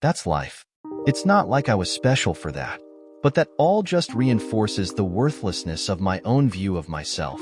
That's life. It's not like I was special for that, but that all just reinforces the worthlessness of my own view of myself.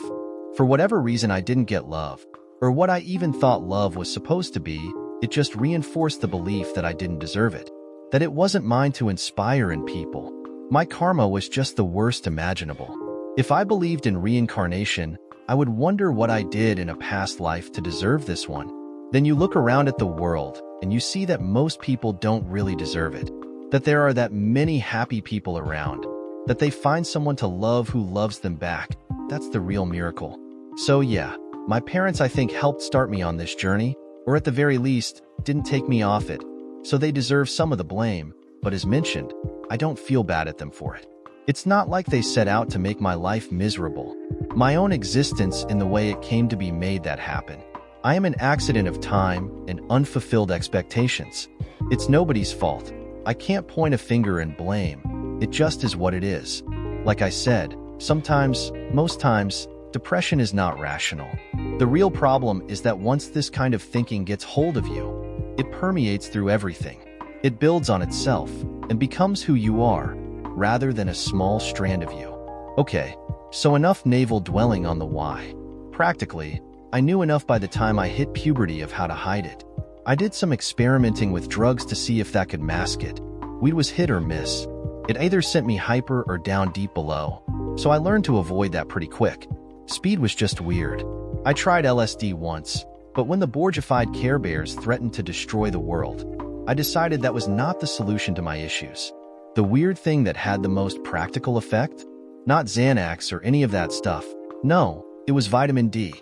For whatever reason I didn't get love, or what I even thought love was supposed to be, it just reinforced the belief that I didn't deserve it, that it wasn't mine to inspire in people. My karma was just the worst imaginable. If I believed in reincarnation, I would wonder what I did in a past life to deserve this one. Then you look around at the world, and you see that most people don't really deserve it, that there are that many happy people around, that they find someone to love who loves them back. That's the real miracle. So yeah, my parents I think helped start me on this journey, or at the very least, didn't take me off it. So they deserve some of the blame, but as mentioned, I don't feel bad at them for it. It's not like they set out to make my life miserable. My own existence in the way it came to be made that happen. I am an accident of time and unfulfilled expectations. It's nobody's fault. I can't point a finger and blame. It just is what it is. Like I said, sometimes, most times, depression is not rational. The real problem is that once this kind of thinking gets hold of you, it permeates through everything. It builds on itself and becomes who you are, rather than a small strand of you. Okay, so enough navel dwelling on the why. Practically, I knew enough by the time I hit puberty of how to hide it. I did some experimenting with drugs to see if that could mask it. Weed was hit or miss. It either sent me hyper or down deep below, so I learned to avoid that pretty quick. Speed was just weird. I tried LSD once, but when the Borgified Care Bears threatened to destroy the world, I decided that was not the solution to my issues. The weird thing that had the most practical effect? Not Xanax or any of that stuff. No, it was vitamin D.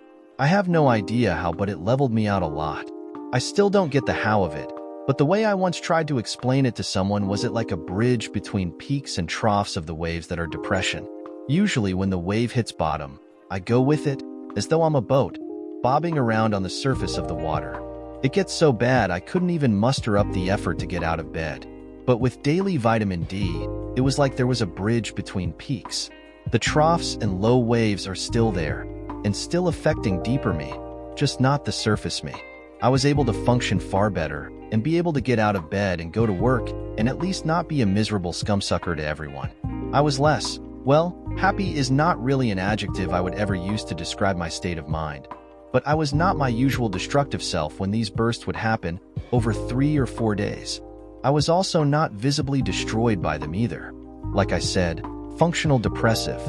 I have no idea how, but it leveled me out a lot. I still don't get the how of it, but the way I once tried to explain it to someone was it like a bridge between peaks and troughs of the waves that are depression. Usually when the wave hits bottom, I go with it, as though I'm a boat, bobbing around on the surface of the water. It gets so bad I couldn't even muster up the effort to get out of bed. But with daily vitamin D, it was like there was a bridge between peaks. The troughs and low waves are still there, and still affecting deeper me, just not the surface me. I was able to function far better, and be able to get out of bed and go to work, and at least not be a miserable scumsucker to everyone. I was less, well, happy is not really an adjective I would ever use to describe my state of mind. But I was not my usual destructive self when these bursts would happen over 3 or 4 days. I was also not visibly destroyed by them either. Like I said, functional depressive.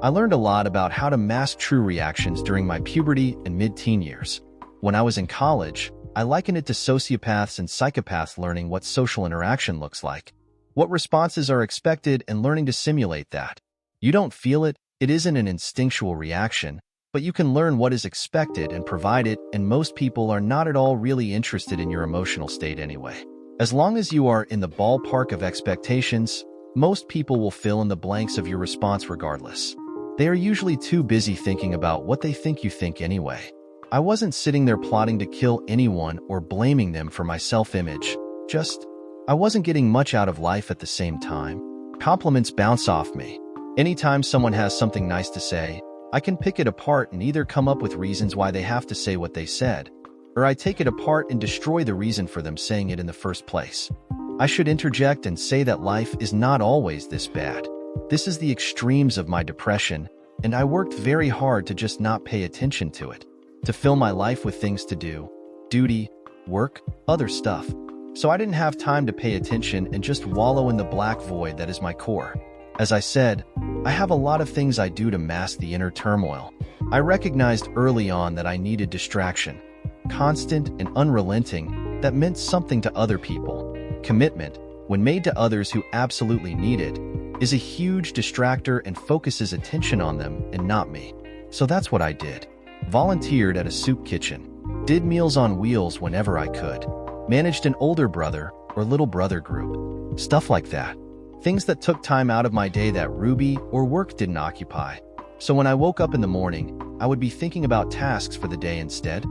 I learned a lot about how to mask true reactions during my puberty and mid-teen years. When I was in college, I likened it to sociopaths and psychopaths learning what social interaction looks like, what responses are expected, and learning to simulate that. You don't feel it, it isn't an instinctual reaction, but you can learn what is expected and provide it, and most people are not at all really interested in your emotional state anyway. As long as you are in the ballpark of expectations, most people will fill in the blanks of your response regardless. They are usually too busy thinking about what they think you think anyway. I wasn't sitting there plotting to kill anyone or blaming them for my self-image. I wasn't getting much out of life at the same time. Compliments bounce off me. Anytime someone has something nice to say, I can pick it apart and either come up with reasons why they have to say what they said, or I take it apart and destroy the reason for them saying it in the first place. I should interject and say that life is not always this bad. This is the extremes of my depression, and I worked very hard to just not pay attention to it, to fill my life with things to do, duty, work, other stuff. So I didn't have time to pay attention and just wallow in the black void that is my core. As I said, I have a lot of things I do to mask the inner turmoil. I recognized early on that I needed distraction, constant and unrelenting, that meant something to other people. Commitment, when made to others who absolutely need it, is a huge distractor and focuses attention on them and not me. So that's what I did. Volunteered at a soup kitchen, did Meals on Wheels whenever I could, managed an older brother or little brother group, stuff like that. Things that took time out of my day that Ruby or work didn't occupy. So when I woke up in the morning, I would be thinking about tasks for the day instead.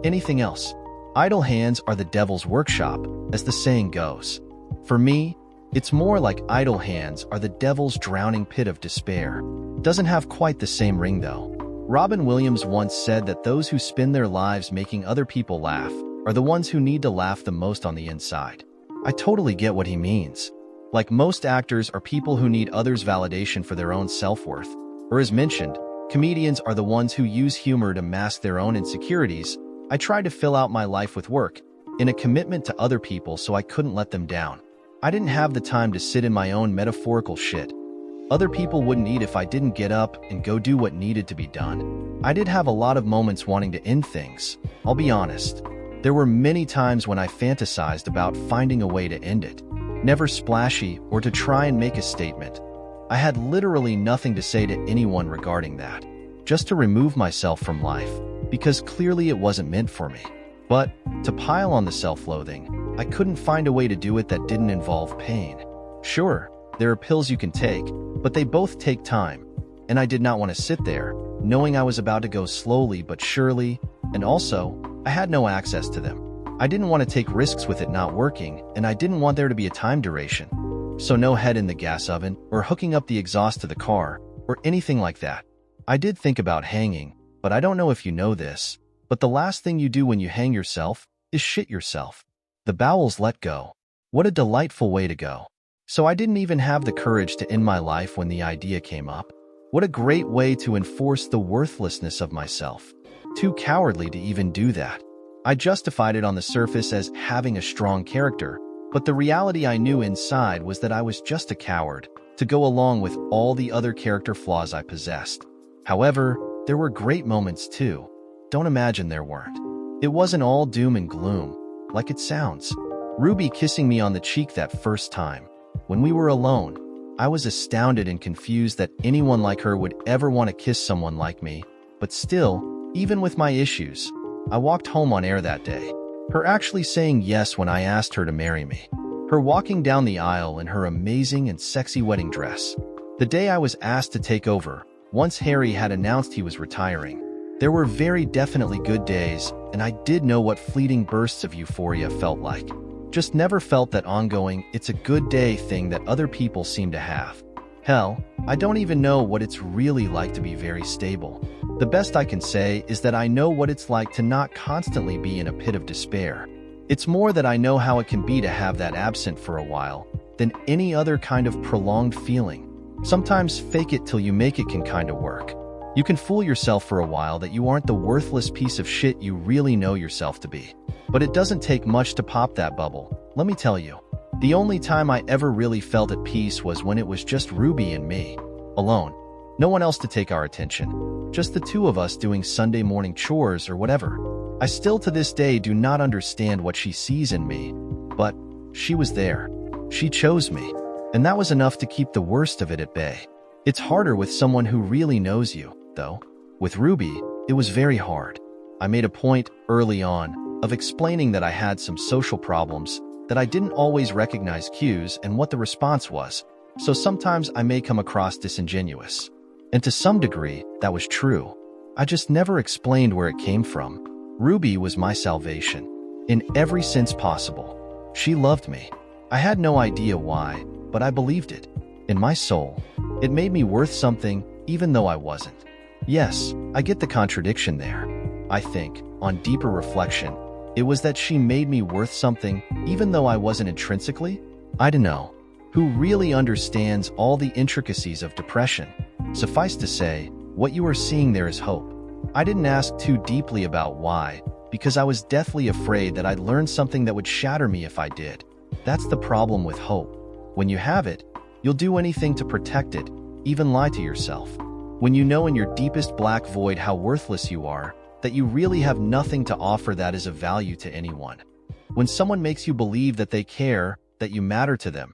Anything else. Idle hands are the devil's workshop, as the saying goes. For me, it's more like idle hands are the devil's drowning pit of despair. Doesn't have quite the same ring though. Robin Williams once said that those who spend their lives making other people laugh are the ones who need to laugh the most on the inside. I totally get what he means. Like most actors are people who need others' validation for their own self-worth. Or as mentioned, comedians are the ones who use humor to mask their own insecurities. I tried to fill out my life with work, in a commitment to other people so I couldn't let them down. I didn't have the time to sit in my own metaphorical shit. Other people wouldn't eat if I didn't get up and go do what needed to be done. I did have a lot of moments wanting to end things, I'll be honest. There were many times when I fantasized about finding a way to end it. Never splashy or to try and make a statement. I had literally nothing to say to anyone regarding that. Just to remove myself from life, because clearly it wasn't meant for me. But to pile on the self-loathing, I couldn't find a way to do it that didn't involve pain. Sure, there are pills you can take, but they both take time. And I did not want to sit there, knowing I was about to go slowly but surely, and also, I had no access to them. I didn't want to take risks with it not working, and I didn't want there to be a time duration. So no head in the gas oven, or hooking up the exhaust to the car, or anything like that. I did think about hanging, but I don't know if you know this, but the last thing you do when you hang yourself is shit yourself. The bowels let go. What a delightful way to go. So I didn't even have the courage to end my life when the idea came up. What a great way to enforce the worthlessness of myself. Too cowardly to even do that. I justified it on the surface as having a strong character, but the reality I knew inside was that I was just a coward, to go along with all the other character flaws I possessed. However, there were great moments too. Don't imagine there weren't. It wasn't all doom and gloom, like it sounds. Ruby kissing me on the cheek that first time. When we were alone, I was astounded and confused that anyone like her would ever want to kiss someone like me, but still, even with my issues, I walked home on air that day. Her actually saying yes when I asked her to marry me. Her walking down the aisle in her amazing and sexy wedding dress. The day I was asked to take over, once Harry had announced he was retiring. There were very definitely good days, and I did know what fleeting bursts of euphoria felt like. Just never felt that ongoing, it's a good day thing that other people seem to have. Hell, I don't even know what it's really like to be very stable. The best I can say is that I know what it's like to not constantly be in a pit of despair. It's more that I know how it can be to have that absent for a while than any other kind of prolonged feeling. Sometimes fake it till you make it can kind of work. You can fool yourself for a while that you aren't the worthless piece of shit you really know yourself to be. But it doesn't take much to pop that bubble, let me tell you. The only time I ever really felt at peace was when it was just Ruby and me, alone. No one else to take our attention. Just the two of us doing Sunday morning chores or whatever. I still to this day do not understand what she sees in me, but she was there. She chose me, and that was enough to keep the worst of it at bay. It's harder with someone who really knows you, though. With Ruby, it was very hard. I made a point, early on, of explaining that I had some social problems, that I didn't always recognize cues and what the response was, so sometimes I may come across disingenuous. And to some degree, that was true. I just never explained where it came from. Ruby was my salvation, in every sense possible. She loved me. I had no idea why, but I believed it. In my soul, it made me worth something, even though I wasn't. Yes, I get the contradiction there. I think, on deeper reflection, it was that she made me worth something, even though I wasn't intrinsically. I don't know. Who really understands all the intricacies of depression? Suffice to say, what you are seeing there is hope. I didn't ask too deeply about why, because I was deathly afraid that I'd learn something that would shatter me if I did. That's the problem with hope. When you have it, you'll do anything to protect it, even lie to yourself. When you know in your deepest black void how worthless you are, that you really have nothing to offer that is of value to anyone. When someone makes you believe that they care, that you matter to them,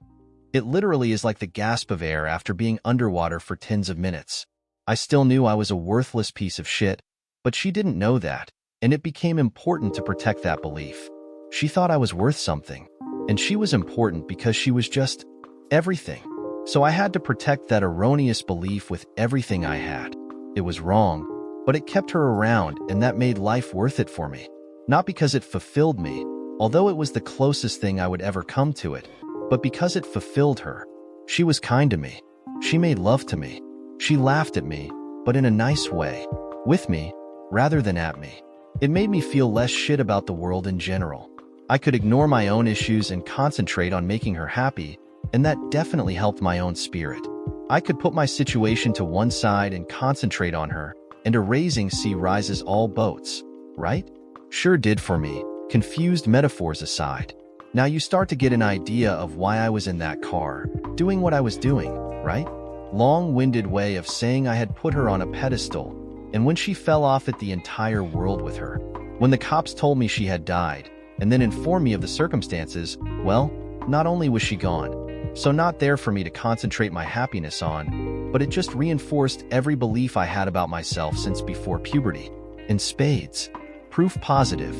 it literally is like the gasp of air after being underwater for tens of minutes. I still knew I was a worthless piece of shit, but she didn't know that, and it became important to protect that belief. She thought I was worth something, and she was important because she was just everything. So I had to protect that erroneous belief with everything I had. It was wrong, but it kept her around, and that made life worth it for me. Not because it fulfilled me, although it was the closest thing I would ever come to it, but because it fulfilled her. She was kind to me. She made love to me. She laughed at me, but in a nice way. With me, rather than at me. It made me feel less shit about the world in general. I could ignore my own issues and concentrate on making her happy, and that definitely helped my own spirit. I could put my situation to one side and concentrate on her, and a raising sea rises all boats, right? Sure did for me, confused metaphors aside. Now you start to get an idea of why I was in that car, doing what I was doing, right? Long-winded way of saying I had put her on a pedestal, and when she fell off it, the entire world with her. When the cops told me she had died, and then informed me of the circumstances, well, not only was she gone, so not there for me to concentrate my happiness on, but it just reinforced every belief I had about myself since before puberty. In spades. Proof positive.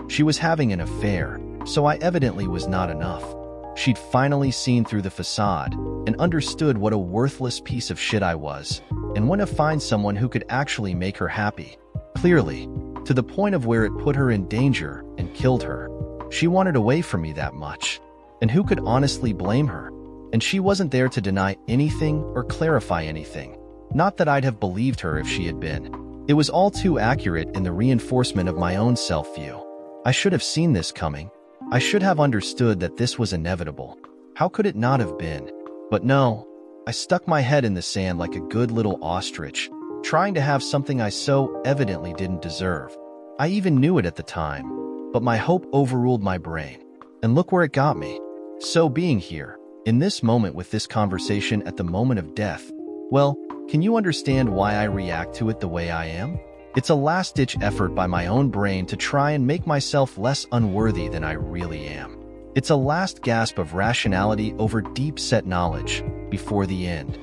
She was having an affair, so I evidently was not enough. She'd finally seen through the facade and understood what a worthless piece of shit I was, and when to find someone who could actually make her happy. Clearly, to the point of where it put her in danger and killed her. She wanted away from me that much. And who could honestly blame her? And she wasn't there to deny anything or clarify anything. Not that I'd have believed her if she had been. It was all too accurate in the reinforcement of my own self-view. I should have seen this coming. I should have understood that this was inevitable. How could it not have been? But no, I stuck my head in the sand like a good little ostrich, trying to have something I so evidently didn't deserve. I even knew it at the time, but my hope overruled my brain. And look where it got me. So being here, in this moment with this conversation at the moment of death, well, can you understand why I react to it the way I am? It's a last-ditch effort by my own brain to try and make myself less unworthy than I really am. It's a last gasp of rationality over deep-set knowledge before the end.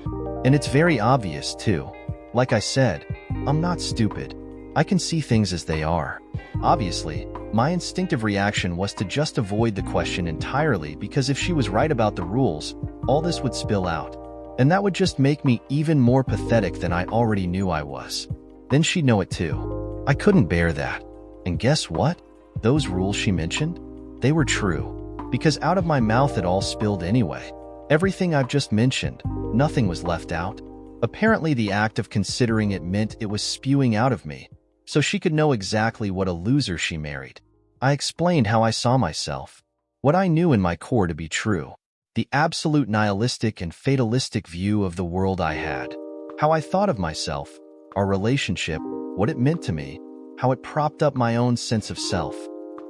And it's very obvious, too. Like I said, I'm not stupid. I can see things as they are. Obviously, my instinctive reaction was to just avoid the question entirely because if she was right about the rules, all this would spill out. And that would just make me even more pathetic than I already knew I was. Then she'd know it too. I couldn't bear that. And guess what? Those rules she mentioned? They were true. Because out of my mouth it all spilled anyway. Everything I've just mentioned, nothing was left out. Apparently the act of considering it meant it was spewing out of me, so she could know exactly what a loser she married. I explained how I saw myself, what I knew in my core to be true, the absolute nihilistic and fatalistic view of the world I had, how I thought of myself, our relationship, what it meant to me, how it propped up my own sense of self.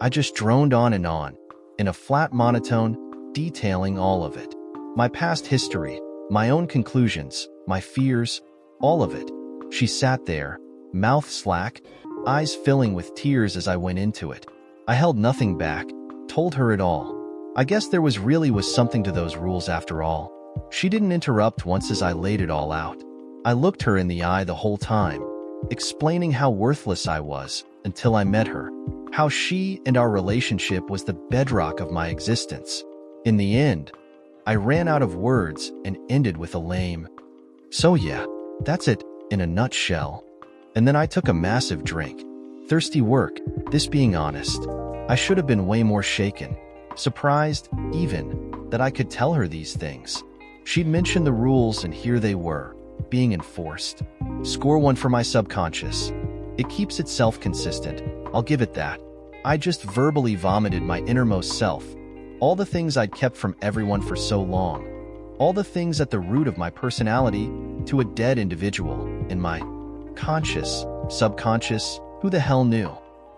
I just droned on, in a flat monotone, detailing all of it. My past history, my own conclusions, my fears, all of it. She sat there, mouth slack, eyes filling with tears as I went into it. I held nothing back, told her it all. I guess there was something to those rules after all. She didn't interrupt once as I laid it all out. I looked her in the eye the whole time, explaining how worthless I was until I met her, how she and our relationship was the bedrock of my existence. In the end, I ran out of words and ended with a lame, "So yeah, that's it, in a nutshell." And then I took a massive drink. Thirsty work, this being honest. I should have been way more shaken, surprised, even, that I could tell her these things. She'd mentioned the rules and here they were, being enforced. Score one for my subconscious. It keeps itself consistent, I'll give it that. I just verbally vomited my innermost self, all the things I'd kept from everyone for so long, all the things at the root of my personality, to a dead individual, in my conscious, subconscious, who the hell knew?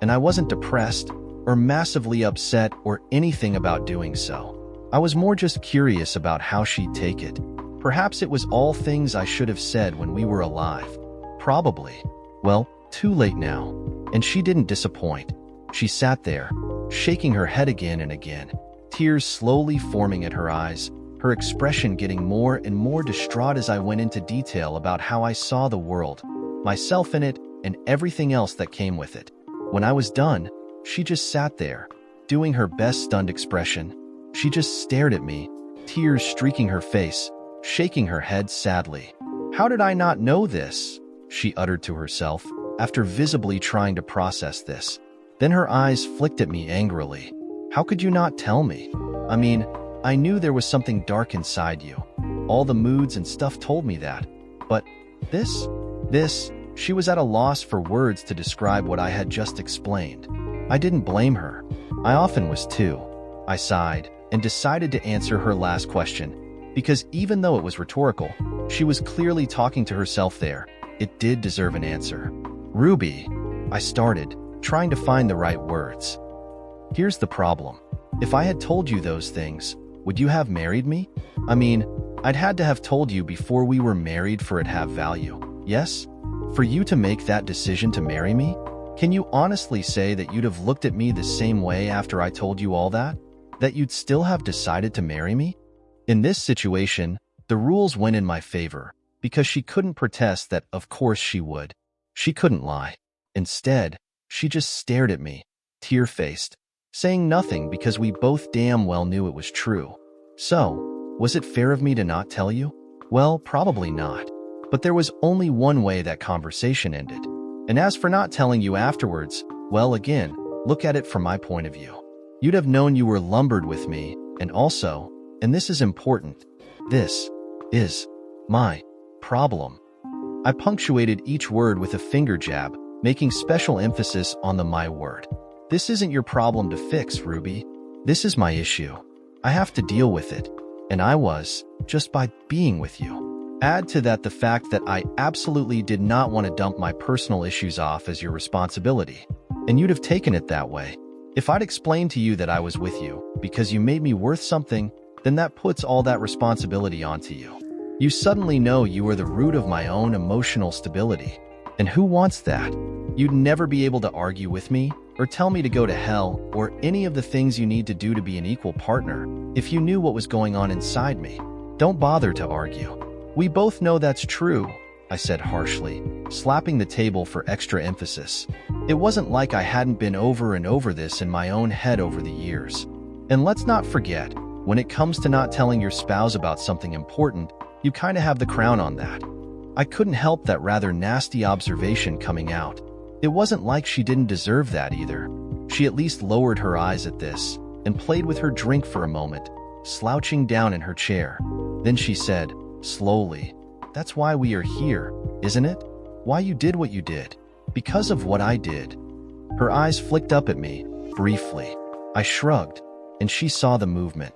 And I wasn't depressed, or massively upset, or anything about doing so. I was more just curious about how she'd take it. Perhaps it was all things I should have said when we were alive. Probably. Well, too late now. And she didn't disappoint. She sat there, shaking her head again and again, tears slowly forming at her eyes, her expression getting more and more distraught as I went into detail about how I saw the world, myself in it, and everything else that came with it. When I was done, she just sat there, doing her best stunned expression. She just stared at me, tears streaking her face, shaking her head sadly. "How did I not know this?" she uttered to herself, after visibly trying to process this. Then her eyes flicked at me angrily. "How could you not tell me? I mean, I knew there was something dark inside you. All the moods and stuff told me that. But this, she was at a loss for words to describe what I had just explained. I didn't blame her. I often was too. I sighed and decided to answer her last question, because even though it was rhetorical, she was clearly talking to herself there. It did deserve an answer. Ruby, I started, trying to find the right words. Here's the problem. If I had told you those things, would you have married me? I mean, I'd had to have told you before we were married for it to have value, yes? For you to make that decision to marry me? Can you honestly say that you'd have looked at me the same way after I told you all that? That you'd still have decided to marry me? In this situation, the rules went in my favor, because she couldn't protest that of course she would. She couldn't lie. Instead, she just stared at me, tear-faced, saying nothing because we both damn well knew it was true. So, was it fair of me to not tell you? Well, probably not. But there was only one way that conversation ended. And as for not telling you afterwards, well, again, look at it from my point of view. You'd have known you were lumbered with me, and also, and this is important, this is my problem. I punctuated each word with a finger jab, making special emphasis on the my word. This isn't your problem to fix, Ruby. This is my issue. I have to deal with it. And I was, just by being with you. Add to that the fact that I absolutely did not want to dump my personal issues off as your responsibility. And you'd have taken it that way. If I'd explained to you that I was with you because you made me worth something, then that puts all that responsibility onto you. You suddenly know you are the root of my own emotional stability. And who wants that? You'd never be able to argue with me, or tell me to go to hell, or any of the things you need to do to be an equal partner, if you knew what was going on inside me. Don't bother to argue. We both know that's true, I said harshly, slapping the table for extra emphasis. It wasn't like I hadn't been over and over this in my own head over the years. And let's not forget, when it comes to not telling your spouse about something important, you kinda have the crown on that. I couldn't help that rather nasty observation coming out. It wasn't like she didn't deserve that either. She at least lowered her eyes at this and played with her drink for a moment, slouching down in her chair. Then she said, slowly, "That's why we are here, isn't it? Why you did what you did. Because of what I did." Her eyes flicked up at me, briefly. I shrugged, and she saw the movement.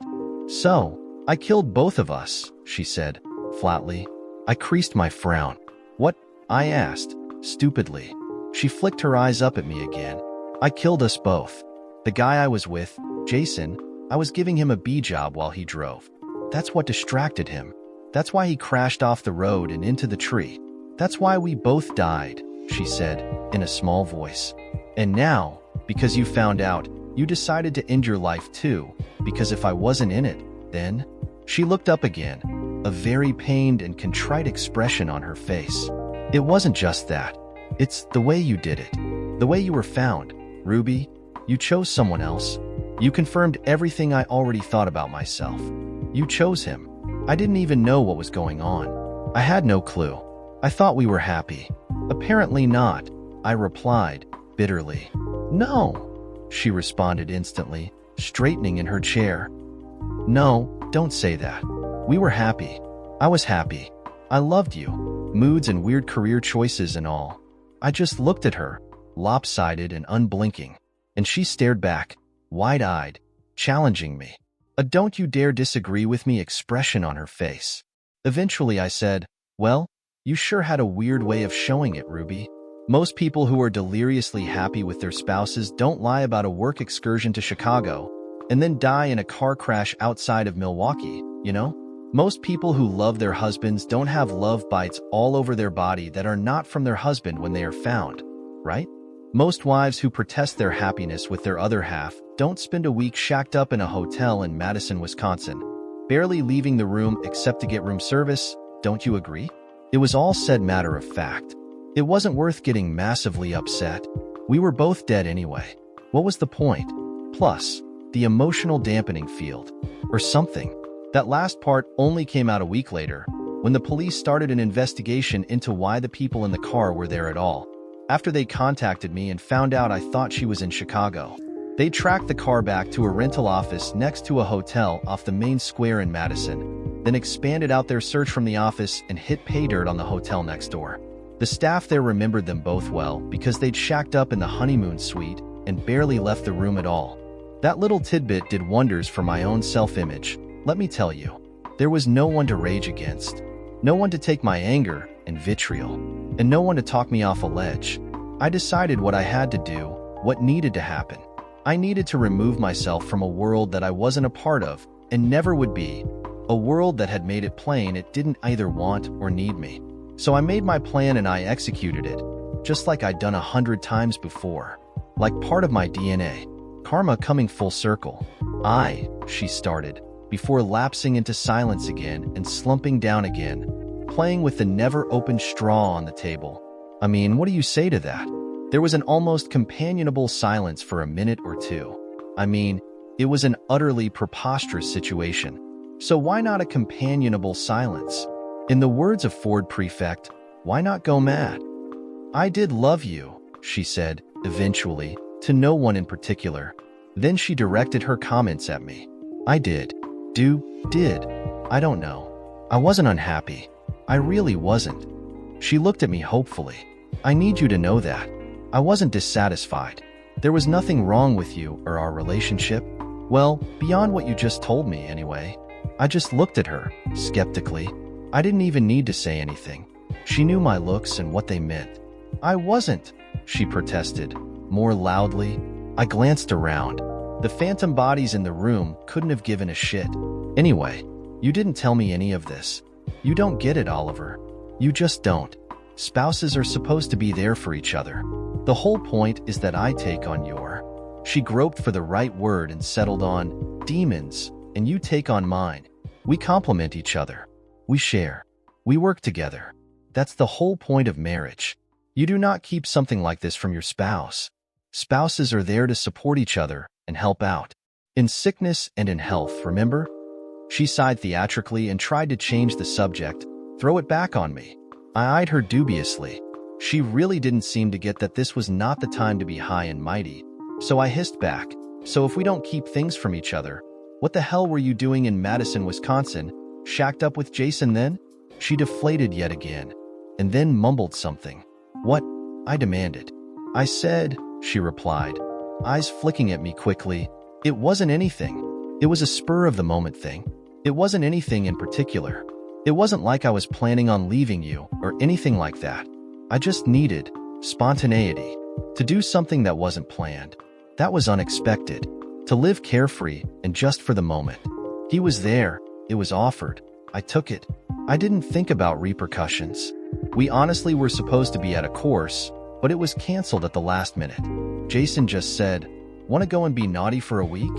"So, I killed both of us," she said, flatly. I creased my frown. "What?" I asked, stupidly. She flicked her eyes up at me again. "I killed us both. The guy I was with, Jason, I was giving him a bee job while he drove. That's what distracted him. That's why he crashed off the road and into the tree. That's why we both died," she said, in a small voice. "And now, because you found out, you decided to end your life too, because if I wasn't in it, then..." She looked up again, a very pained and contrite expression on her face. "It wasn't just that. It's the way you did it. The way you were found, Ruby. You chose someone else. You confirmed everything I already thought about myself. You chose him. I didn't even know what was going on. I had no clue. I thought we were happy. Apparently not," I replied, bitterly. "No," she responded instantly, straightening in her chair. "No, don't say that. We were happy. I was happy. I loved you. Moods and weird career choices and all." I just looked at her, lopsided and unblinking, and she stared back, wide-eyed, challenging me. A "don't you dare disagree with me" expression on her face. Eventually I said, "Well, you sure had a weird way of showing it, Ruby. Most people who are deliriously happy with their spouses don't lie about a work excursion to Chicago and then die in a car crash outside of Milwaukee, you know? Most people who love their husbands don't have love bites all over their body that are not from their husband when they are found, right? Most wives who protest their happiness with their other half don't spend a week shacked up in a hotel in Madison, Wisconsin, barely leaving the room except to get room service, don't you agree?" It was all said matter of fact. It wasn't worth getting massively upset. We were both dead anyway. What was the point? Plus, the emotional dampening field, or something. That last part only came out a week later, when the police started an investigation into why the people in the car were there at all. After they contacted me and found out I thought she was in Chicago, they tracked the car back to a rental office next to a hotel off the main square in Madison, then expanded out their search from the office and hit pay dirt on the hotel next door. The staff there remembered them both well because they'd shacked up in the honeymoon suite and barely left the room at all. That little tidbit did wonders for my own self-image. Let me tell you, there was no one to rage against, no one to take my anger and vitriol, and no one to talk me off a ledge. I decided what I had to do, what needed to happen. I needed to remove myself from a world that I wasn't a part of and never would be, a world that had made it plain it didn't either want or need me. So I made my plan and I executed it, just like I'd done 100 times before, like part of my DNA. Karma coming full circle. She started, before lapsing into silence again and slumping down again, playing with the never-opened straw on the table. I mean, what do you say to that? There was an almost companionable silence for a minute or two. I mean, it was an utterly preposterous situation. So why not a companionable silence? In the words of Ford Prefect, why not go mad? I did love you, she said, eventually, to no one in particular. Then she directed her comments at me. I did. Did. I don't know. I wasn't unhappy. I really wasn't. She looked at me hopefully. I need you to know that. I wasn't dissatisfied. There was nothing wrong with you or our relationship. Well, beyond what you just told me anyway. I just looked at her, skeptically. I didn't even need to say anything. She knew my looks and what they meant. I wasn't, she protested, more loudly. I glanced around. The phantom bodies in the room couldn't have given a shit. Anyway, you didn't tell me any of this. You don't get it, Oliver. You just don't. Spouses are supposed to be there for each other. The whole point is that I take on your... She groped for the right word and settled on demons, and you take on mine. We complement each other. We share. We work together. That's the whole point of marriage. You do not keep something like this from your spouse. Spouses are there to support each other and help out. In sickness and in health, remember? She sighed theatrically and tried to change the subject, throw it back on me. I eyed her dubiously. She really didn't seem to get that this was not the time to be high and mighty. So I hissed back, so if we don't keep things from each other, what the hell were you doing in Madison, Wisconsin? Shacked up with Jason then? She deflated yet again, and then mumbled something. What? I demanded. I said, she replied, eyes flicking at me quickly. It wasn't anything. It was a spur-of-the-moment thing. It wasn't anything in particular. It wasn't like I was planning on leaving you or anything like that. I just needed spontaneity. To do something that wasn't planned. That was unexpected. To live carefree and just for the moment. He was there. It was offered. I took it. I didn't think about repercussions. We honestly were supposed to be at a course, but it was canceled at the last minute. Jason just said, "Want to go and be naughty for a week?"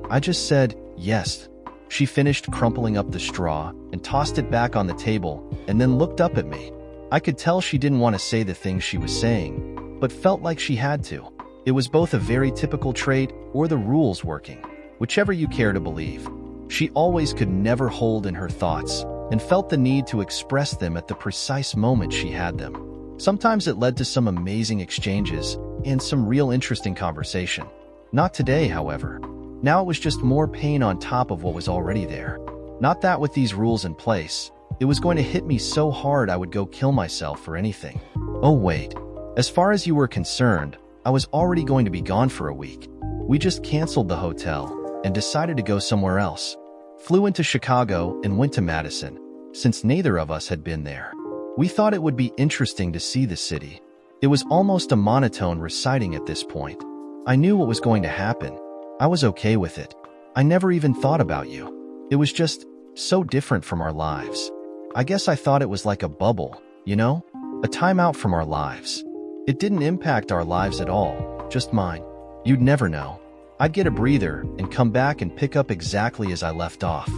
I just said, yes. She finished crumpling up the straw and tossed it back on the table and then looked up at me. I could tell she didn't want to say the things she was saying, but felt like she had to. It was both a very typical trait or the rules working, whichever you care to believe. She always could never hold in her thoughts and felt the need to express them at the precise moment she had them. Sometimes it led to some amazing exchanges and some real interesting conversation. Not today, however. Now it was just more pain on top of what was already there. Not that with these rules in place, it was going to hit me so hard I would go kill myself for anything. Oh wait, as far as you were concerned, I was already going to be gone for a week. We just canceled the hotel and decided to go somewhere else. Flew into Chicago and went to Madison, since neither of us had been there. We thought it would be interesting to see the city. It was almost a monotone reciting at this point. I knew what was going to happen. I was okay with it. I never even thought about you. It was just so different from our lives. I guess I thought it was like a bubble, you know? A timeout from our lives. It didn't impact our lives at all, just mine. You'd never know. I'd get a breather and come back and pick up exactly as I left off.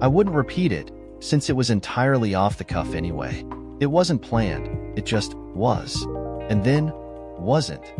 I wouldn't repeat it, since it was entirely off the cuff anyway. It wasn't planned, it just was. And then, wasn't.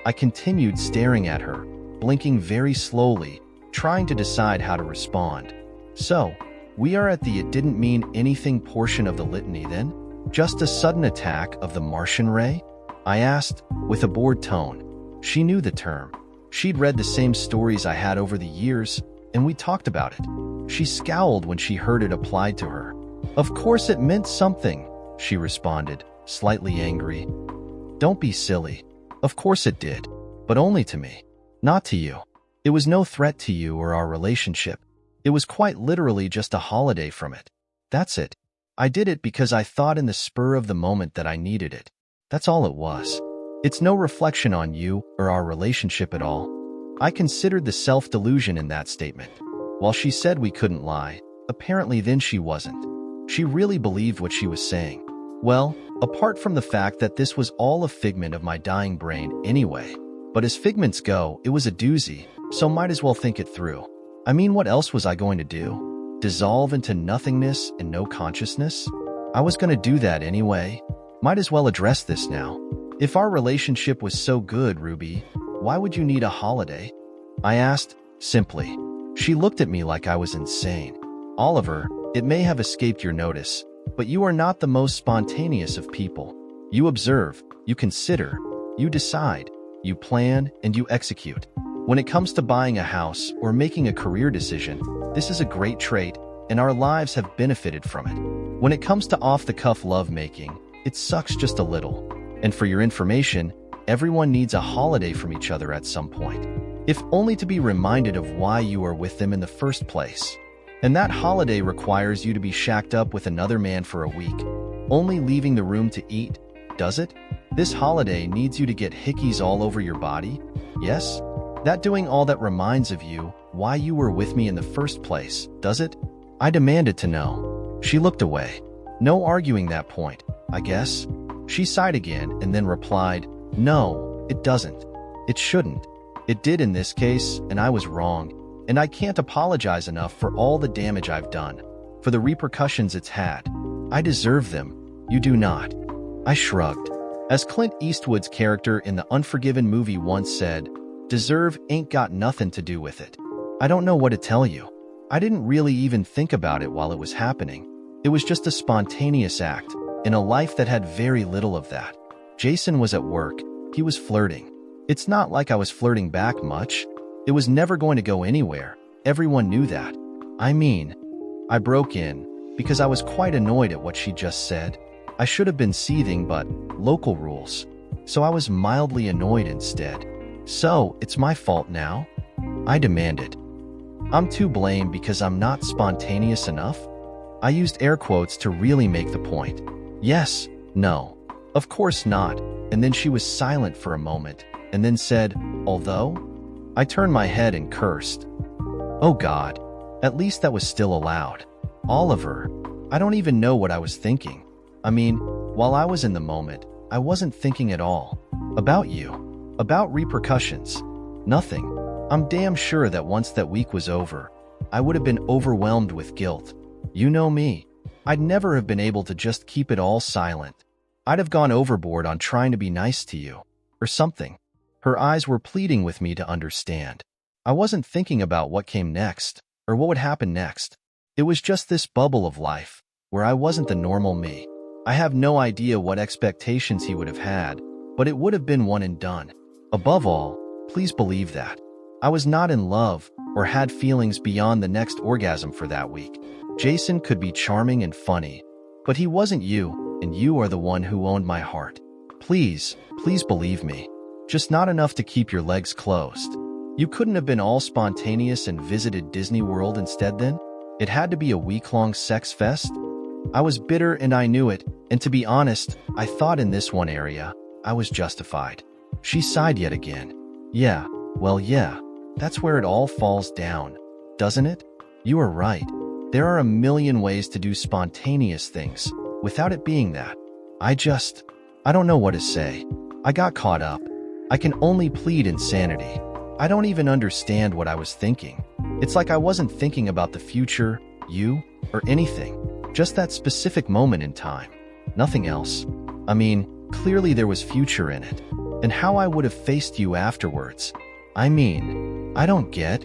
I continued staring at her, blinking very slowly, trying to decide how to respond. So, we are at the "it didn't mean anything" portion of the litany then? Just a sudden attack of the Martian ray? I asked, with a bored tone. She knew the term. She'd read the same stories I had over the years, and we talked about it. She scowled when she heard it applied to her. Of course it meant something, she responded, slightly angry. Don't be silly. Of course it did, but only to me, not to you. It was no threat to you or our relationship. It was quite literally just a holiday from it. That's it. I did it because I thought in the spur of the moment that I needed it. That's all it was. It's no reflection on you or our relationship at all. I considered the self-delusion in that statement. While she said we couldn't lie, apparently then she wasn't. She really believed what she was saying. Well, apart from the fact that this was all a figment of my dying brain anyway. But as figments go, it was a doozy, so might as well think it through. I mean, what else was I going to do? Dissolve into nothingness and no consciousness? I was going to do that anyway. Might as well address this now. If our relationship was so good, Ruby, why would you need a holiday? I asked, simply. She looked at me like I was insane. Oliver, it may have escaped your notice, but you are not the most spontaneous of people. You observe, you consider, you decide, you plan, and you execute. When it comes to buying a house or making a career decision, this is a great trait, and our lives have benefited from it. When it comes to off-the-cuff lovemaking, it sucks just a little. And for your information, everyone needs a holiday from each other at some point, if only to be reminded of why you are with them in the first place. And that holiday requires you to be shacked up with another man for a week, only leaving the room to eat, does it? This holiday needs you to get hickeys all over your body? Yes? That doing all that reminds of you why you were with me in the first place, does it? I demanded to know. She looked away. No arguing that point, I guess. She sighed again and then replied, no, it doesn't. It shouldn't. It did in this case, and I was wrong. And I can't apologize enough for all the damage I've done, for the repercussions it's had. I deserve them. You do not. I shrugged. As Clint Eastwood's character in the Unforgiven movie once said, deserve ain't got nothing to do with it. I don't know what to tell you. I didn't really even think about it while it was happening. It was just a spontaneous act, in a life that had very little of that. Jason was at work. He was flirting. It's not like I was flirting back much. It was never going to go anywhere. Everyone knew that. I broke in, because I was quite annoyed at what she just said. I should have been seething, but local rules. So I was mildly annoyed instead. So, it's my fault now? I demanded. I'm to blame because I'm not spontaneous enough? I used air quotes to really make the point. Yes, no, of course not. And then she was silent for a moment, and then said, although? I turned my head and cursed. Oh God, at least that was still allowed. Oliver, I don't even know what I was thinking. While I was in the moment, I wasn't thinking at all. About you. About repercussions. Nothing. I'm damn sure that once that week was over, I would have been overwhelmed with guilt. You know me. I'd never have been able to just keep it all silent. I'd have gone overboard on trying to be nice to you. Or something. Her eyes were pleading with me to understand. I wasn't thinking about what came next, or what would happen next. It was just this bubble of life, where I wasn't the normal me. I have no idea what expectations he would have had, but it would have been one and done. Above all, please believe that. I was not in love, or had feelings beyond the next orgasm for that week. Jason could be charming and funny, but he wasn't you, and you are the one who owned my heart. Please, please believe me. Just not enough to keep your legs closed. You couldn't have been all spontaneous and visited Disney World instead then? It had to be a week-long sex fest? I was bitter and I knew it, and to be honest, I thought in this one area, I was justified. She sighed yet again. Yeah, that's where it all falls down, doesn't it? You are right. There are a million ways to do spontaneous things, without it being that. I don't know what to say. I got caught up. I can only plead insanity. I don't even understand what I was thinking. It's like I wasn't thinking about the future, you, or anything. Just that specific moment in time. Nothing else. Clearly there was future in it. And how I would have faced you afterwards. I don't get.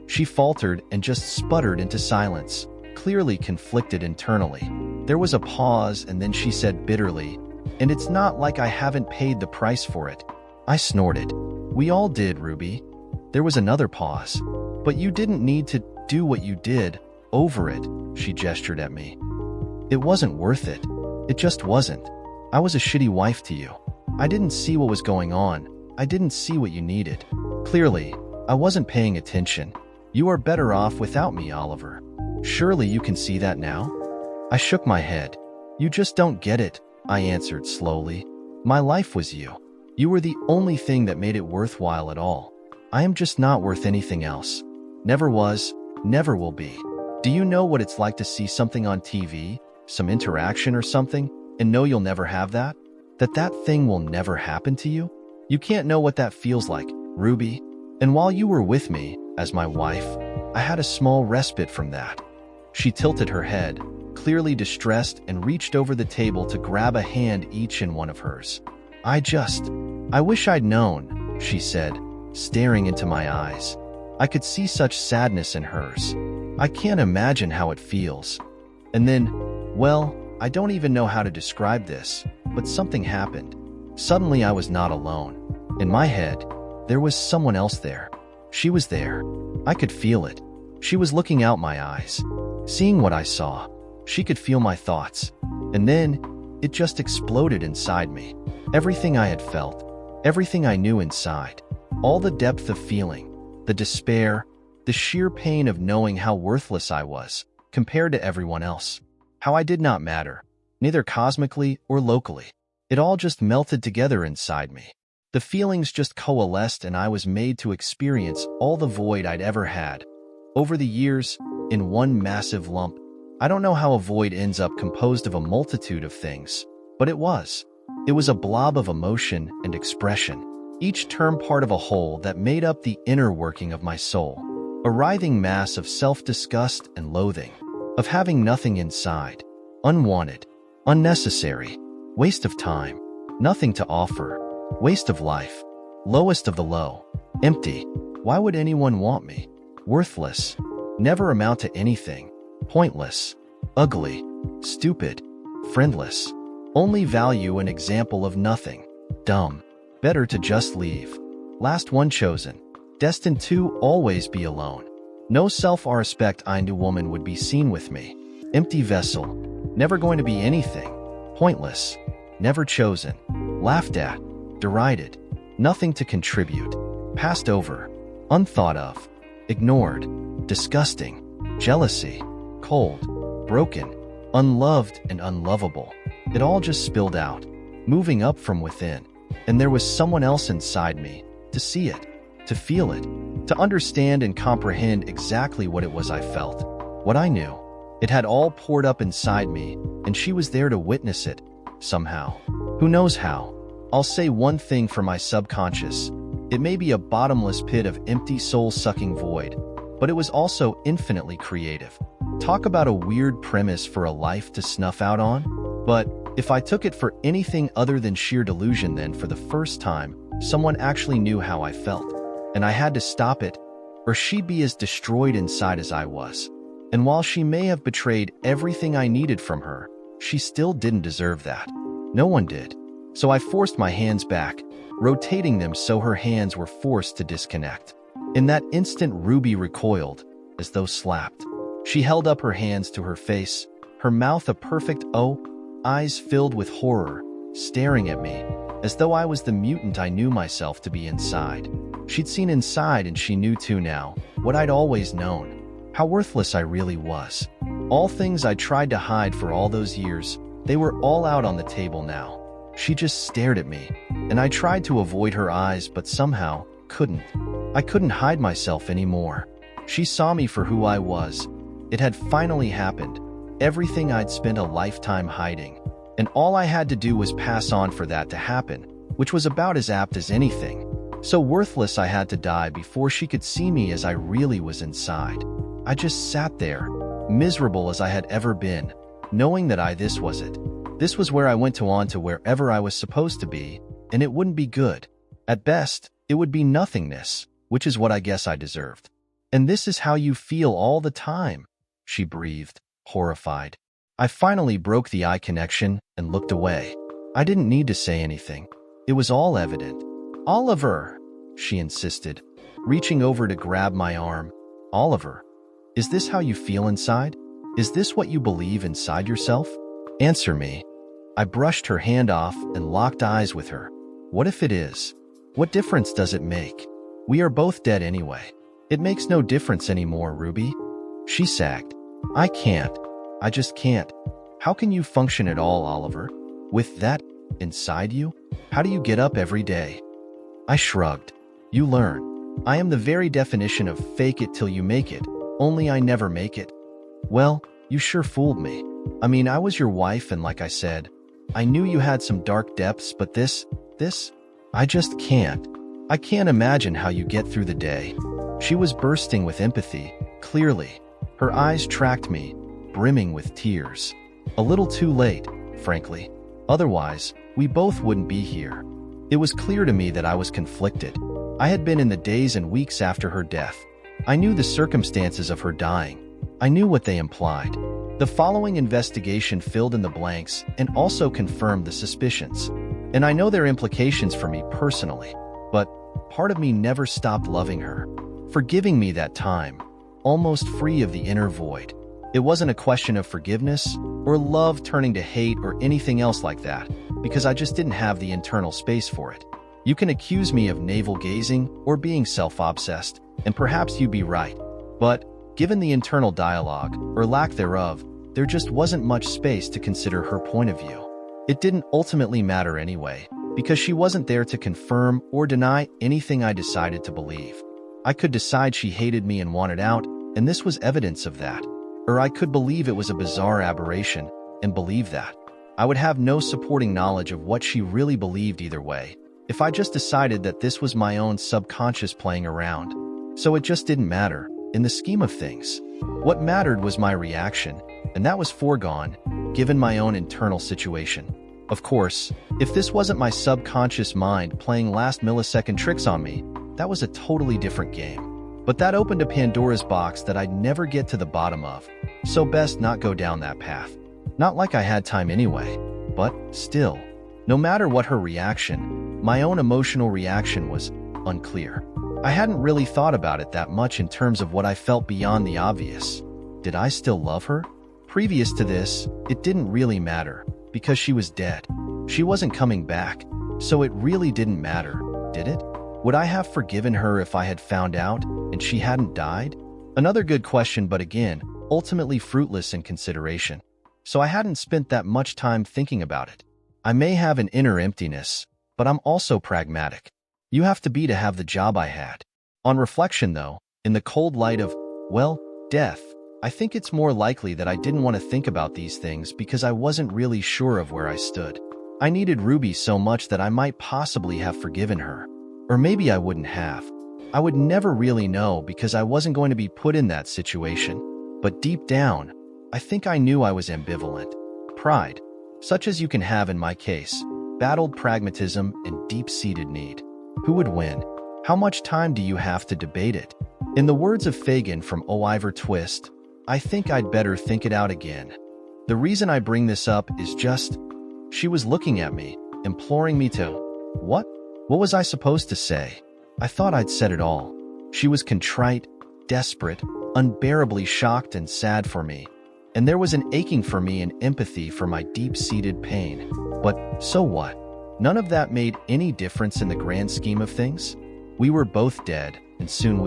She faltered and just sputtered into silence, clearly conflicted internally. There was a pause and then she said bitterly, and it's not like I haven't paid the price for it. I snorted. We all did, Ruby. There was another pause. But you didn't need to do what you did over it, she gestured at me. It wasn't worth it. It just wasn't. I was a shitty wife to you. I didn't see what was going on. I didn't see what you needed. Clearly, I wasn't paying attention. You are better off without me, Oliver. Surely you can see that now? I shook my head. You just don't get it, I answered slowly. My life was you. You were the only thing that made it worthwhile at all. I am just not worth anything else. Never was, never will be. Do you know what it's like to see something on TV, some interaction or something, and know you'll never have that? That thing will never happen to you? You can't know what that feels like, Ruby. And while you were with me, as my wife, I had a small respite from that. She tilted her head, clearly distressed, and reached over the table to grab a hand each in one of hers. I wish I'd known, she said, staring into my eyes. I could see such sadness in hers. I can't imagine how it feels. And then, well, I don't even know how to describe this, but something happened. Suddenly I was not alone. In my head, there was someone else there. She was there. I could feel it. She was looking out my eyes, seeing what I saw. She could feel my thoughts. And then, it just exploded inside me. Everything I had felt, everything I knew inside, all the depth of feeling, the despair, the sheer pain of knowing how worthless I was compared to everyone else, how I did not matter, neither cosmically or locally. It all just melted together inside me. The feelings just coalesced, and I was made to experience all the void I'd ever had. Over the years, in one massive lump. I don't know how a void ends up composed of a multitude of things, but it was. It was a blob of emotion and expression, each term part of a whole that made up the inner working of my soul. A writhing mass of self-disgust and loathing, of having nothing inside, unwanted, unnecessary, waste of time, nothing to offer, waste of life, lowest of the low, empty. Why would anyone want me? Worthless, never amount to anything, pointless, ugly, stupid, friendless, only value an example of nothing, dumb, better to just leave. Last one chosen, destined to always be alone. No self-respect I knew woman would be seen with me. Empty vessel, never going to be anything, pointless, never chosen, laughed at, derided, nothing to contribute, passed over, unthought of, ignored, disgusting, jealousy, cold, broken, unloved and unlovable. It all just spilled out, moving up from within, and there was someone else inside me, to see it, to feel it, to understand and comprehend exactly what it was I felt, what I knew. It had all poured up inside me, and she was there to witness it, somehow. Who knows how? I'll say one thing for my subconscious. It may be a bottomless pit of empty soul-sucking void, but it was also infinitely creative. Talk about a weird premise for a life to snuff out on. But if I took it for anything other than sheer delusion, then for the first time, someone actually knew how I felt. And I had to stop it, or she'd be as destroyed inside as I was. And while she may have betrayed everything I needed from her, she still didn't deserve that. No one did. So I forced my hands back, rotating them so her hands were forced to disconnect. In that instant, Ruby recoiled, as though slapped. She held up her hands to her face, her mouth a perfect O, eyes filled with horror, staring at me, as though I was the mutant I knew myself to be inside. She'd seen inside, and she knew too now, what I'd always known. How worthless I really was. All things I tried to hide for all those years, they were all out on the table now. She just stared at me, and I tried to avoid her eyes, but somehow couldn't. I couldn't hide myself anymore. She saw me for who I was. It had finally happened. Everything I'd spent a lifetime hiding. And all I had to do was pass on for that to happen, which was about as apt as anything. So worthless I had to die before she could see me as I really was inside. I just sat there, miserable as I had ever been, knowing that this was it. This was where I went on to wherever I was supposed to be, and it wouldn't be good. At best, it would be nothingness, which is what I guess I deserved. And this is how you feel all the time, she breathed, horrified. I finally broke the eye connection and looked away. I didn't need to say anything. It was all evident. Oliver, she insisted, reaching over to grab my arm. Oliver, is this how you feel inside? Is this what you believe inside yourself? Answer me. I brushed her hand off and locked eyes with her. What if it is? What difference does it make? We are both dead anyway. It makes no difference anymore, Ruby. She sagged. I can't. I just can't. How can you function at all, Oliver? With that inside you? How do you get up every day? I shrugged. You learn. I am the very definition of fake it till you make it, only I never make it. Well, you sure fooled me. I mean, I was your wife, and like I said, I knew you had some dark depths, but this, I just can't. I can't imagine how you get through the day. She was bursting with empathy, clearly. Her eyes tracked me, brimming with tears. A little too late, frankly. Otherwise, we both wouldn't be here. It was clear to me that I was conflicted. I had been in the days and weeks after her death. I knew the circumstances of her dying. I knew what they implied. The following investigation filled in the blanks and also confirmed the suspicions. And I know their implications for me personally, but part of me never stopped loving her, forgiving me that time, almost free of the inner void. It wasn't a question of forgiveness or love turning to hate or anything else like that, because I just didn't have the internal space for it. You can accuse me of navel-gazing or being self-obsessed, and perhaps you'd be right. But given the internal dialogue, or lack thereof, there just wasn't much space to consider her point of view. It didn't ultimately matter anyway, because she wasn't there to confirm or deny anything I decided to believe. I could decide she hated me and wanted out, and this was evidence of that. Or I could believe it was a bizarre aberration, and believe that. I would have no supporting knowledge of what she really believed either way, if I just decided that this was my own subconscious playing around. So it just didn't matter, in the scheme of things. What mattered was my reaction, and that was foregone, given my own internal situation. Of course, if this wasn't my subconscious mind playing last-millisecond tricks on me, that was a totally different game. But that opened a Pandora's box that I'd never get to the bottom of, so best not go down that path. Not like I had time anyway, but still, no matter what her reaction, my own emotional reaction was unclear. I hadn't really thought about it that much in terms of what I felt beyond the obvious. Did I still love her? Previous to this, it didn't really matter, because she was dead. She wasn't coming back, so it really didn't matter, did it? Would I have forgiven her if I had found out and she hadn't died? Another good question, but again, ultimately fruitless in consideration. So I hadn't spent that much time thinking about it. I may have an inner emptiness, but I'm also pragmatic. You have to be to have the job I had. On reflection, though, in the cold light of, well, death, I think it's more likely that I didn't want to think about these things because I wasn't really sure of where I stood. I needed Ruby so much that I might possibly have forgiven her. Or maybe I wouldn't have. I would never really know because I wasn't going to be put in that situation. But deep down, I think I knew I was ambivalent. Pride, such as you can have in my case, battled pragmatism and deep-seated need. Who would win? How much time do you have to debate it? In the words of Fagin from Oliver Twist, I think I'd better think it out again. The reason I bring this up is just, she was looking at me, imploring me to, what? What was I supposed to say? I thought I'd said it all. She was contrite, desperate, unbearably shocked and sad for me. And there was an aching for me and empathy for my deep-seated pain. But so what? None of that made any difference in the grand scheme of things. We were both dead, and soon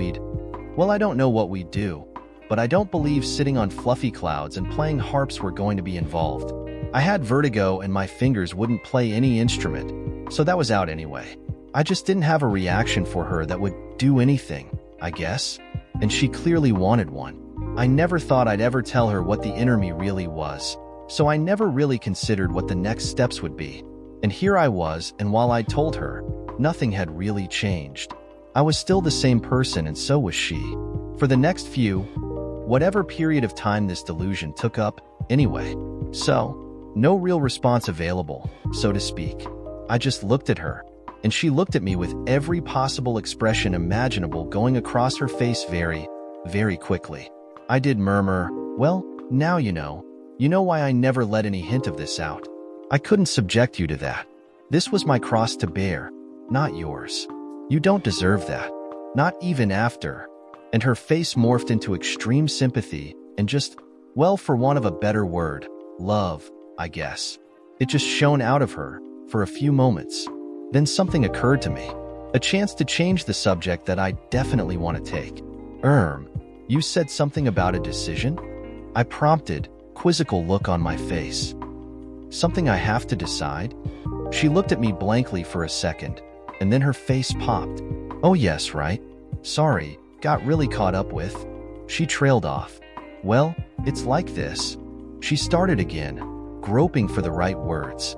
well, I don't know what we'd do, but I don't believe sitting on fluffy clouds and playing harps were going to be involved. I had vertigo and my fingers wouldn't play any instrument, so that was out anyway. I just didn't have a reaction for her that would do anything, I guess, and she clearly wanted one. I never thought I'd ever tell her what the inner me really was, so I never really considered what the next steps would be. And here I was, and while I told her, nothing had really changed. I was still the same person, and so was she. For the next whatever period of time this delusion took up, anyway. So, no real response available, so to speak. I just looked at her, and she looked at me with every possible expression imaginable going across her face very, very quickly. I did murmur, well, now you know why I never let any hint of this out. I couldn't subject you to that. This was my cross to bear, not yours. You don't deserve that, not even after. And her face morphed into extreme sympathy and just, well, for want of a better word, love, I guess. It just shone out of her for a few moments. Then something occurred to me. A chance to change the subject that I definitely want to take. You said something about a decision? I prompted, quizzical look on my face. Something I have to decide? She looked at me blankly for a second, and then her face popped. Oh yes, right. Sorry, got really caught up with. She trailed off. Well, it's like this. She started again, groping for the right words.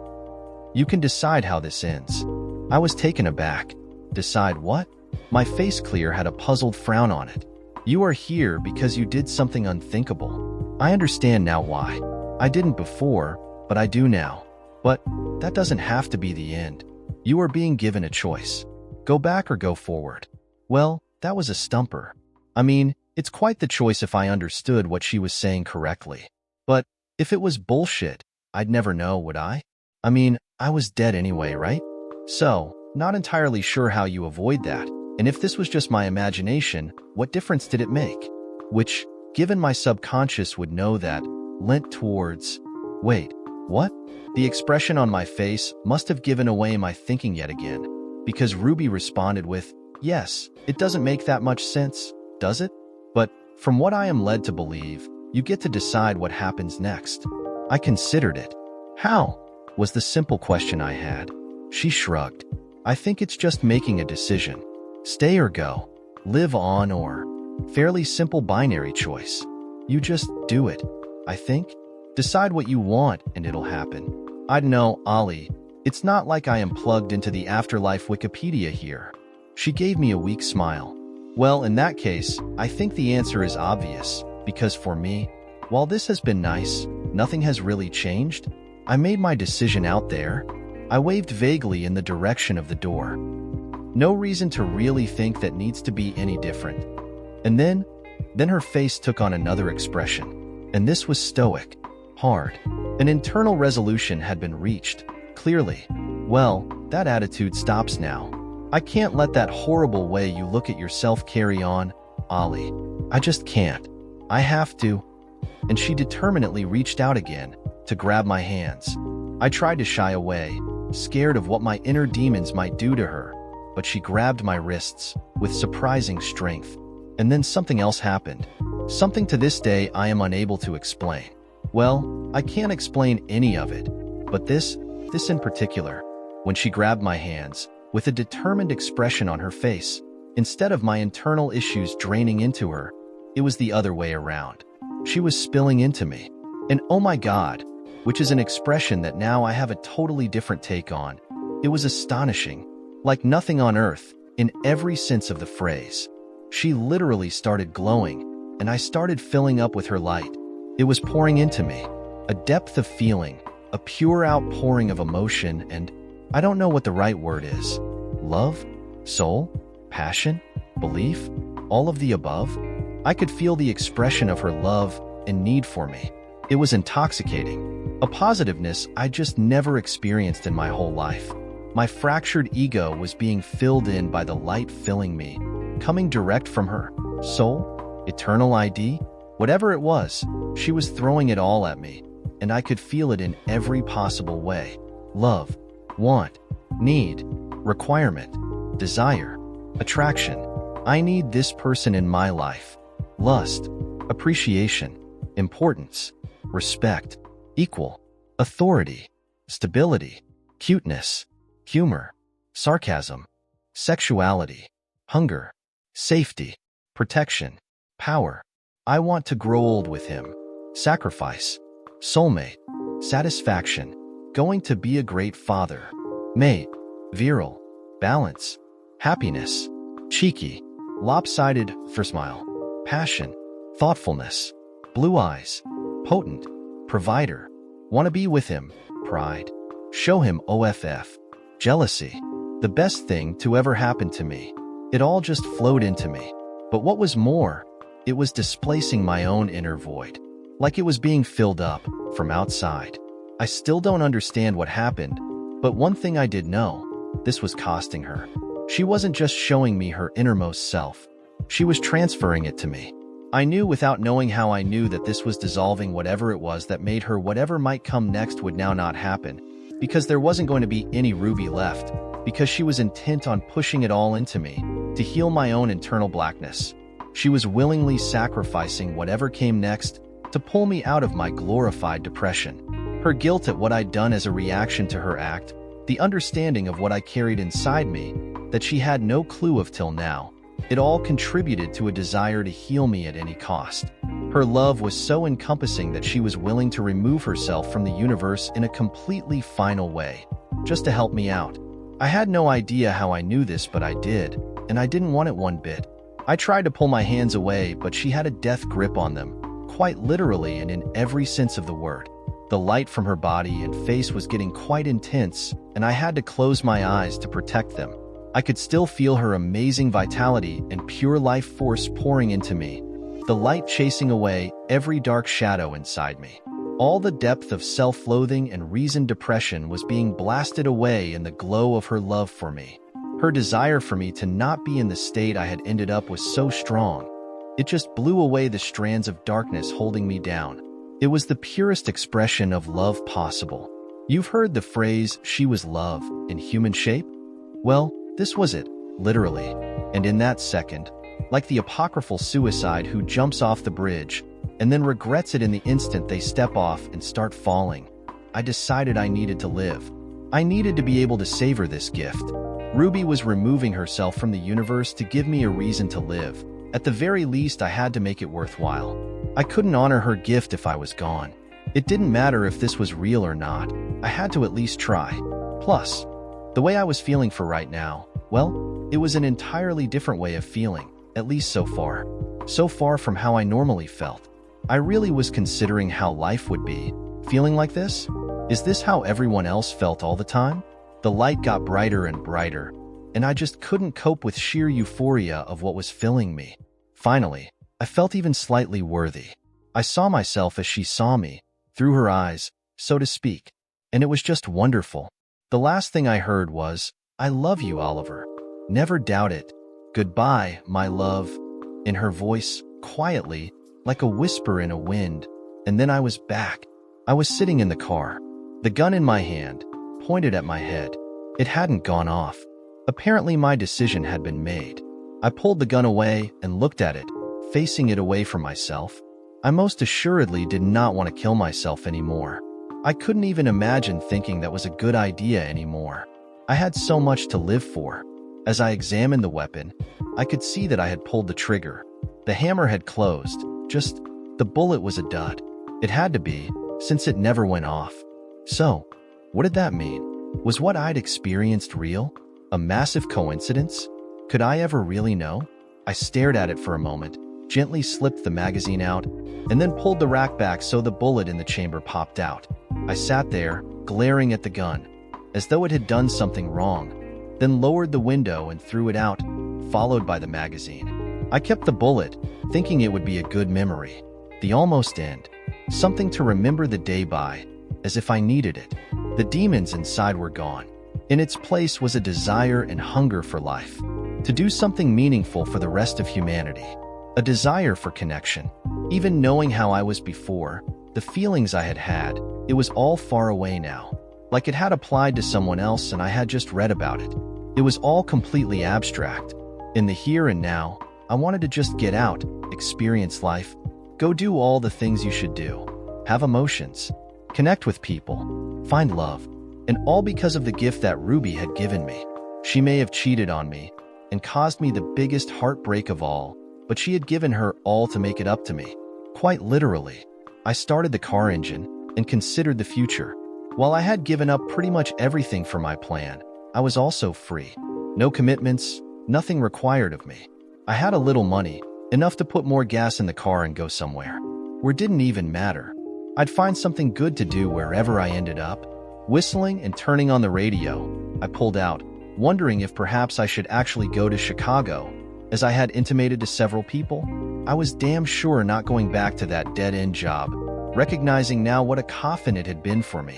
You can decide how this ends. I was taken aback. Decide what? My face clear had a puzzled frown on it. You are here because you did something unthinkable. I understand now why. I didn't before, but I do now. But that doesn't have to be the end. You are being given a choice. Go back or go forward. Well, that was a stumper. I mean, it's quite the choice if I understood what she was saying correctly. But if it was bullshit, I'd never know, would I? I mean, I was dead anyway, right? So, not entirely sure how you avoid that. And if this was just my imagination, what difference did it make? Which, given my subconscious would know that, lent towards... Wait, what? The expression on my face must have given away my thinking yet again, because Ruby responded with, yes, it doesn't make that much sense, does it? But, from what I am led to believe, you get to decide what happens next. I considered it. How? Was the simple question I had. She shrugged. I think it's just making a decision. Stay or go. Live on or... Fairly simple binary choice. You just do it, I think. Decide what you want and it'll happen. I know, Ollie. It's not like I am plugged into the afterlife Wikipedia here. She gave me a weak smile. Well, in that case, I think the answer is obvious, because for me, while this has been nice, nothing has really changed. I made my decision out there. I waved vaguely in the direction of the door. No reason to really think that needs to be any different. And then her face took on another expression. And this was stoic. Hard. An internal resolution had been reached. Clearly. Well, that attitude stops now. I can't let that horrible way you look at yourself carry on, Ollie. I just can't. I have to. And she determinedly reached out again to grab my hands. I tried to shy away, scared of what my inner demons might do to her, but she grabbed my wrists with surprising strength. And then something else happened. Something to this day I am unable to explain. Well, I can't explain any of it, but this in particular, when she grabbed my hands, with a determined expression on her face, instead of my internal issues draining into her, it was the other way around. She was spilling into me. And oh my God, which is an expression that now I have a totally different take on. It was astonishing, like nothing on earth, in every sense of the phrase. She literally started glowing, and I started filling up with her light. It was pouring into me, a depth of feeling, a pure outpouring of emotion, and I don't know what the right word is. Love? Soul? Passion? Belief? All of the above? I could feel the expression of her love and need for me. It was intoxicating, a positiveness I just never experienced in my whole life. My fractured ego was being filled in by the light filling me, coming direct from her. Soul? Eternal ID? Whatever it was, she was throwing it all at me, and I could feel it in every possible way. Love, want, need, requirement, desire, attraction. I need this person in my life. Lust, appreciation, importance, respect, equal, authority, stability, cuteness, humor, sarcasm, sexuality, hunger, safety, protection, power. I want to grow old with him. Sacrifice, soulmate, satisfaction, going to be a great father, mate, virile, balance, happiness, cheeky, lopsided for smile, passion, thoughtfulness, blue eyes, potent, provider, want to be with him, pride, show him OFF, jealousy, the best thing to ever happen to me. It all just flowed into me. But what was more, it was displacing my own inner void, like it was being filled up from outside. I still don't understand what happened, but one thing I did know, this was costing her. She wasn't just showing me her innermost self. She was transferring it to me. I knew without knowing how I knew that this was dissolving whatever it was that made her whatever might come next would now not happen, because there wasn't going to be any Ruby left. because she was intent on pushing it all into me to heal my own internal blackness. She was willingly sacrificing whatever came next to pull me out of my glorified depression. Her guilt at what I'd done as a reaction to her act, the understanding of what I carried inside me that she had no clue of till now, it all contributed to a desire to heal me at any cost. Her love was so encompassing that she was willing to remove herself from the universe in a completely final way, just to help me out. I had no idea how I knew this, but I did, and I didn't want it one bit. I tried to pull my hands away, but she had a death grip on them, quite literally and in every sense of the word. The light from her body and face was getting quite intense, and I had to close my eyes to protect them. I could still feel her amazing vitality and pure life force pouring into me, the light chasing away every dark shadow inside me. All the depth of self-loathing and reasoned depression was being blasted away in the glow of her love for me. Her desire for me to not be in the state I had ended up was so strong. It just blew away the strands of darkness holding me down. It was the purest expression of love possible. You've heard the phrase, "she was love in human shape"? Well, this was it, literally. And in that second, like the apocryphal suicide who jumps off the bridge and then regrets it in the instant they step off and start falling, I decided I needed to live. I needed to be able to savor this gift. Ruby was removing herself from the universe to give me a reason to live. At the very least, I had to make it worthwhile. I couldn't honor her gift if I was gone. It didn't matter if this was real or not. I had to at least try. Plus, the way I was feeling for right now, well, it was an entirely different way of feeling, at least so far. So far from how I normally felt. I really was considering how life would be. Feeling like this? Is this how everyone else felt all the time? The light got brighter and brighter, and I just couldn't cope with sheer euphoria of what was filling me. Finally, I felt even slightly worthy. I saw myself as she saw me, through her eyes, so to speak, and it was just wonderful. The last thing I heard was, "I love you, Oliver. Never doubt it. Goodbye, my love," in her voice, quietly, like a whisper in a wind. And then I was back. I was sitting in the car, the gun in my hand, pointed at my head. It hadn't gone off. Apparently my decision had been made. I pulled the gun away and looked at it, facing it away from myself. I most assuredly did not want to kill myself anymore. I couldn't even imagine thinking that was a good idea anymore. I had so much to live for. As I examined the weapon, I could see that I had pulled the trigger. The hammer had closed, just the bullet was a dud. It had to be, since it never went off. So, what did that mean? Was what I'd experienced real? A massive coincidence? Could I ever really know? I stared at it for a moment, gently slipped the magazine out, and then pulled the rack back so the bullet in the chamber popped out. I sat there, glaring at the gun, as though it had done something wrong, then lowered the window and threw it out, followed by the magazine. I kept the bullet, thinking it would be a good memory. The almost end. Something to remember the day by, as if I needed it. The demons inside were gone. In its place was a desire and hunger for life. To do something meaningful for the rest of humanity. A desire for connection. Even knowing how I was before, the feelings I had had, it was all far away now. Like it had applied to someone else and I had just read about it. It was all completely abstract. In the here and now, I wanted to just get out, experience life, go do all the things you should do, have emotions, connect with people, find love, and all because of the gift that Ruby had given me. She may have cheated on me and caused me the biggest heartbreak of all, but she had given her all to make it up to me. Quite literally. I started the car engine and considered the future. While I had given up pretty much everything for my plan, I was also free. No commitments, nothing required of me. I had a little money, enough to put more gas in the car and go somewhere. Where it didn't even matter. I'd find something good to do wherever I ended up. Whistling and turning on the radio, I pulled out, wondering if perhaps I should actually go to Chicago, as I had intimated to several people. I was damn sure not going back to that dead-end job, recognizing now what a coffin it had been for me.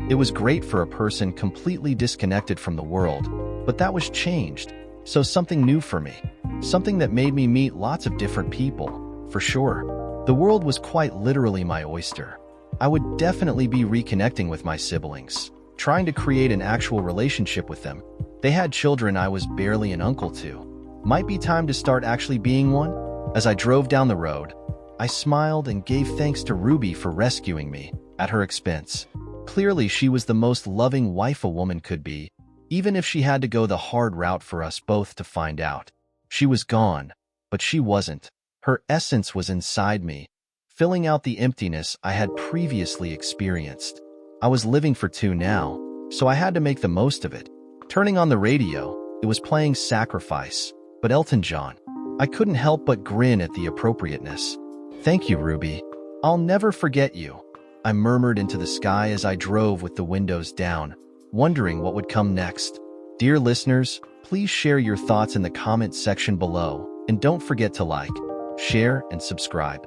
It was great for a person completely disconnected from the world, but that was changed. So something new for me. Something that made me meet lots of different people, for sure. The world was quite literally my oyster. I would definitely be reconnecting with my siblings, trying to create an actual relationship with them. They had children I was barely an uncle to. Might be time to start actually being one? As I drove down the road, I smiled and gave thanks to Ruby for rescuing me, at her expense. Clearly, she was the most loving wife a woman could be, even if she had to go the hard route for us both to find out. She was gone, but she wasn't. Her essence was inside me, filling out the emptiness I had previously experienced. I was living for two now, so I had to make the most of it. Turning on the radio, it was playing Sacrifice, but Elton John. I couldn't help but grin at the appropriateness. Thank you, Ruby. I'll never forget you, I murmured into the sky as I drove with the windows down, wondering what would come next. Dear listeners, please share your thoughts in the comments section below, and don't forget to like, share, and subscribe.